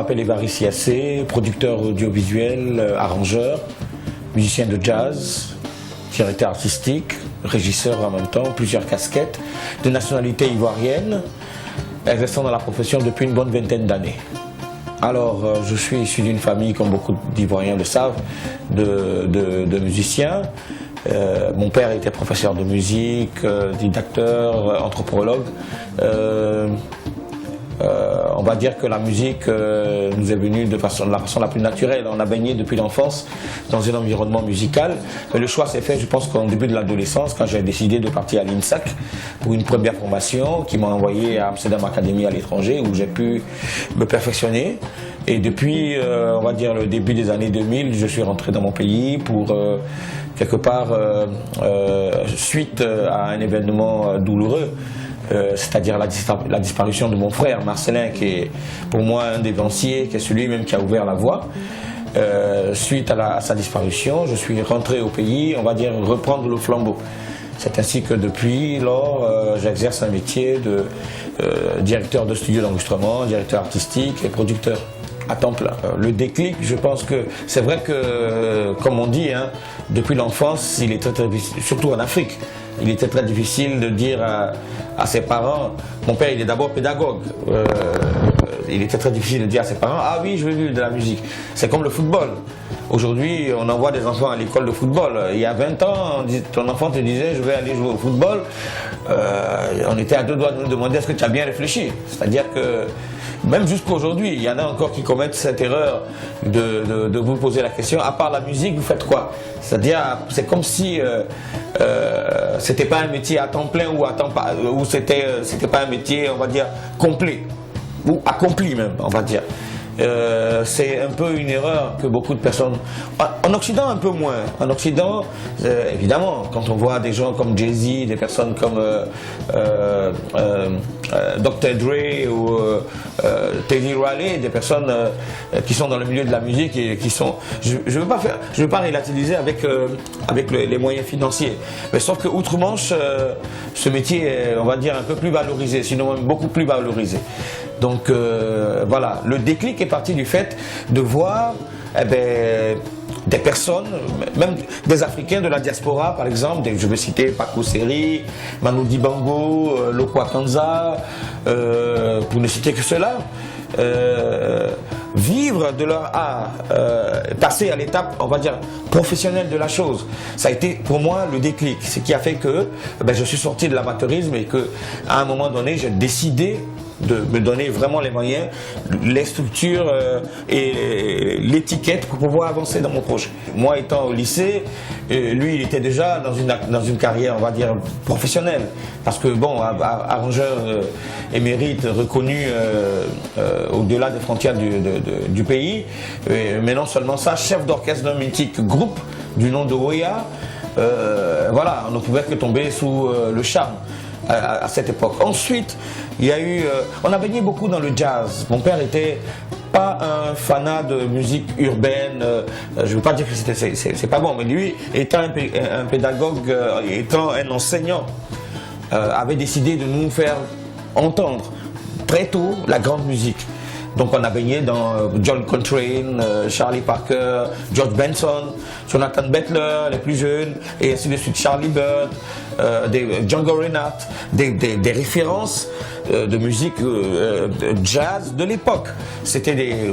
m'appelle Évariste Siassé, producteur audiovisuel, arrangeur, musicien de jazz, directeur artistique, régisseur en même temps, plusieurs casquettes, de nationalité ivoirienne, exerçant dans la profession depuis une bonne vingtaine d'années. Alors, je suis issu d'une famille, comme beaucoup d'Ivoiriens le savent, de musiciens. Mon père était professeur de musique, didacteur, anthropologue. On va dire que la musique nous est venue de la façon la plus naturelle. On a baigné depuis l'enfance dans un environnement musical. Mais le choix s'est fait, je pense, qu'au début de l'adolescence, quand j'ai décidé de partir à l'INSAC pour une première formation qui m'a envoyé à Amsterdam Academy à l'étranger, où j'ai pu me perfectionner. Et depuis, on va dire, le début des années 2000, je suis rentré dans mon pays pour, quelque part, suite à un événement douloureux. C'est-à-dire la disparition de mon frère Marcelin, qui est pour moi un des lanciers, qui est celui même qui a ouvert la voie. Suite à sa disparition, je suis rentré au pays, on va dire reprendre le flambeau. C'est ainsi que depuis lors, j'exerce un métier de directeur de studio d'enregistrement, directeur artistique et producteur à temps plein. Le déclic, je pense que c'est vrai que, comme on dit, hein, depuis l'enfance, il est très difficile, surtout en Afrique, il était très difficile de dire à ses parents, mon père il est d'abord pédagogue, il était très difficile de dire à ses parents, ah oui je veux vivre de la musique. C'est comme le football. Aujourd'hui on envoie des enfants à l'école de football. Il y a 20 ans, ton enfant te disait je vais aller jouer au football. On était à deux doigts de nous demander est-ce que tu as bien réfléchi. C'est-à-dire que même jusqu'à aujourd'hui, il y en a encore qui commettent cette erreur de vous poser la question, à part la musique, vous faites quoi? C'est-à-dire, c'est comme si c'était pas un métier à temps plein ou à temps ou c'était pas un métier, on va dire, complet, ou accompli même, on va dire. C'est un peu une erreur que beaucoup de personnes... En Occident, un peu moins. En Occident, évidemment, quand on voit des gens comme Jay-Z, des personnes comme Dr. Dre ou Teddy Riley, des personnes qui sont dans le milieu de la musique et qui sont... Je veux pas relativiser avec les moyens financiers. Mais sauf que outre-Manche, ce métier est, on va dire, un peu plus valorisé, sinon même beaucoup plus valorisé. Donc voilà, le déclic est parti du fait de voir des personnes, même des Africains de la diaspora par exemple, je vais citer Paco Seri, Manu Dibango, Lokwa Kanza, pour ne citer que cela, vivre de leur art, passer à l'étape, on va dire, professionnelle de la chose. Ça a été pour moi le déclic, ce qui a fait que je suis sorti de l'amateurisme et qu'à un moment donné, j'ai décidé de me donner vraiment les moyens, les structures et l'étiquette pour pouvoir avancer dans mon projet. Moi étant au lycée, lui il était déjà dans une carrière, on va dire, professionnelle. Parce que bon, arrangeur émérite reconnu au-delà des frontières du pays, mais non seulement ça, chef d'orchestre d'un mythique groupe du nom de Oya, voilà, on ne pouvait que tomber sous le charme à cette époque. Ensuite, il y a eu, on a baigné beaucoup dans le jazz. Mon père était pas un fanat de musique urbaine, je ne veux pas dire que c'est pas bon, mais lui, étant un pédagogue, étant un enseignant, avait décidé de nous faire entendre très tôt la grande musique. Donc on a baigné dans John Coltrane, Charlie Parker, George Benson, Jonathan Butler, les plus jeunes, et ainsi de suite, Charlie Bird, Django Reinhardt, des références de musique jazz de l'époque.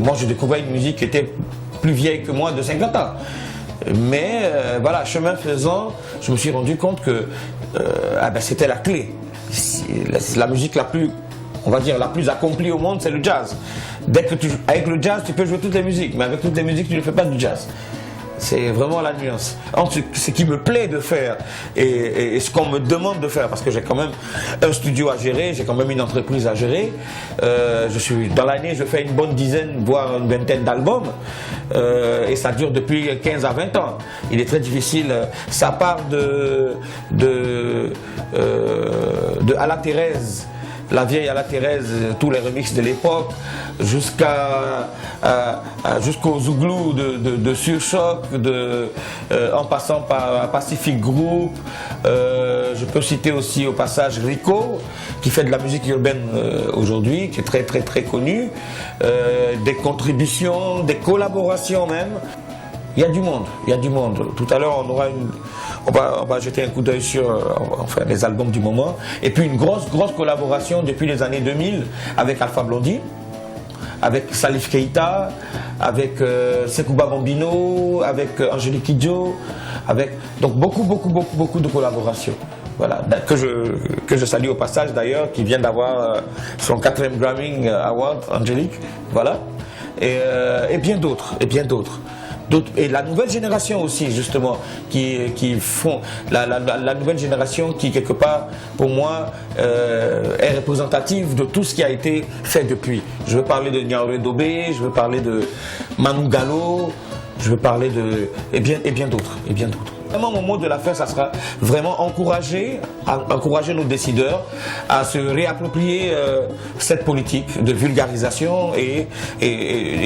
Moi je découvrais une musique qui était plus vieille que moi de 50 ans. Mais voilà, chemin faisant, je me suis rendu compte que c'était la clé. La musique la plus, on va dire, la plus accomplie au monde, c'est le jazz. Avec le jazz, tu peux jouer toutes les musiques, mais avec toutes les musiques, tu ne fais pas du jazz. C'est vraiment la nuance. Ce qui me plaît de faire et ce qu'on me demande de faire, parce que j'ai quand même un studio à gérer, j'ai quand même une entreprise à gérer. Dans l'année, je fais une bonne dizaine, voire une vingtaine d'albums, et ça dure depuis 15 à 20 ans. Il est très difficile. Ça part de Alla Thérèse, la vieille à la Thérèse, tous les remixes de l'époque, jusqu'au Zouglou de Surchoc, en passant par Pacific Group. Je peux citer aussi au passage Rico, qui fait de la musique urbaine aujourd'hui, qui est très très très connu. Des contributions, des collaborations même. Il y a du monde, il y a du monde. Tout à l'heure, on va jeter un coup d'œil sur enfin, les albums du moment. Et puis une grosse collaboration depuis les années 2000 avec Alpha Blondy, avec Salif Keita, avec Sekouba Bambino, avec Angélique Kidjo, donc beaucoup de collaborations. Voilà, que je salue au passage d'ailleurs, qui vient d'avoir son 4e Grammy Award, Angélique, voilà, et bien d'autres, et la nouvelle génération aussi, justement, qui font, la nouvelle génération qui, quelque part, pour moi, est représentative de tout ce qui a été fait depuis. Je veux parler de Niaouré Dobé, je veux parler de Manu Gallo, je veux parler de... et bien d'autres. Vraiment, mon mot de la fin, ça sera vraiment encourager nos décideurs à se réapproprier cette politique de vulgarisation et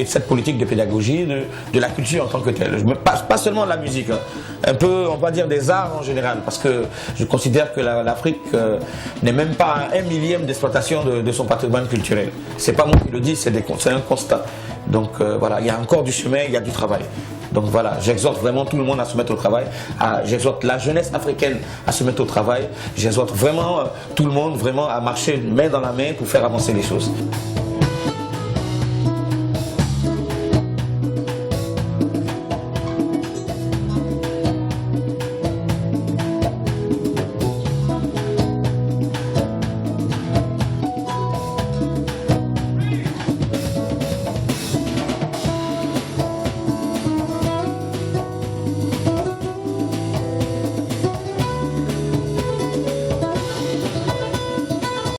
cette politique de pédagogie de la culture en tant que telle. Pas seulement de la musique, hein. Un peu, on va dire, des arts en général, parce que je considère que l'Afrique n'est même pas à 1/1000 d'exploitation de son patrimoine culturel. C'est pas moi qui le dis, c'est un constat. Donc voilà, il y a encore du chemin, il y a du travail. Donc voilà, j'exhorte vraiment tout le monde à se mettre au travail, j'exhorte la jeunesse africaine à se mettre au travail, j'exhorte vraiment tout le monde vraiment à marcher main dans la main pour faire avancer les choses.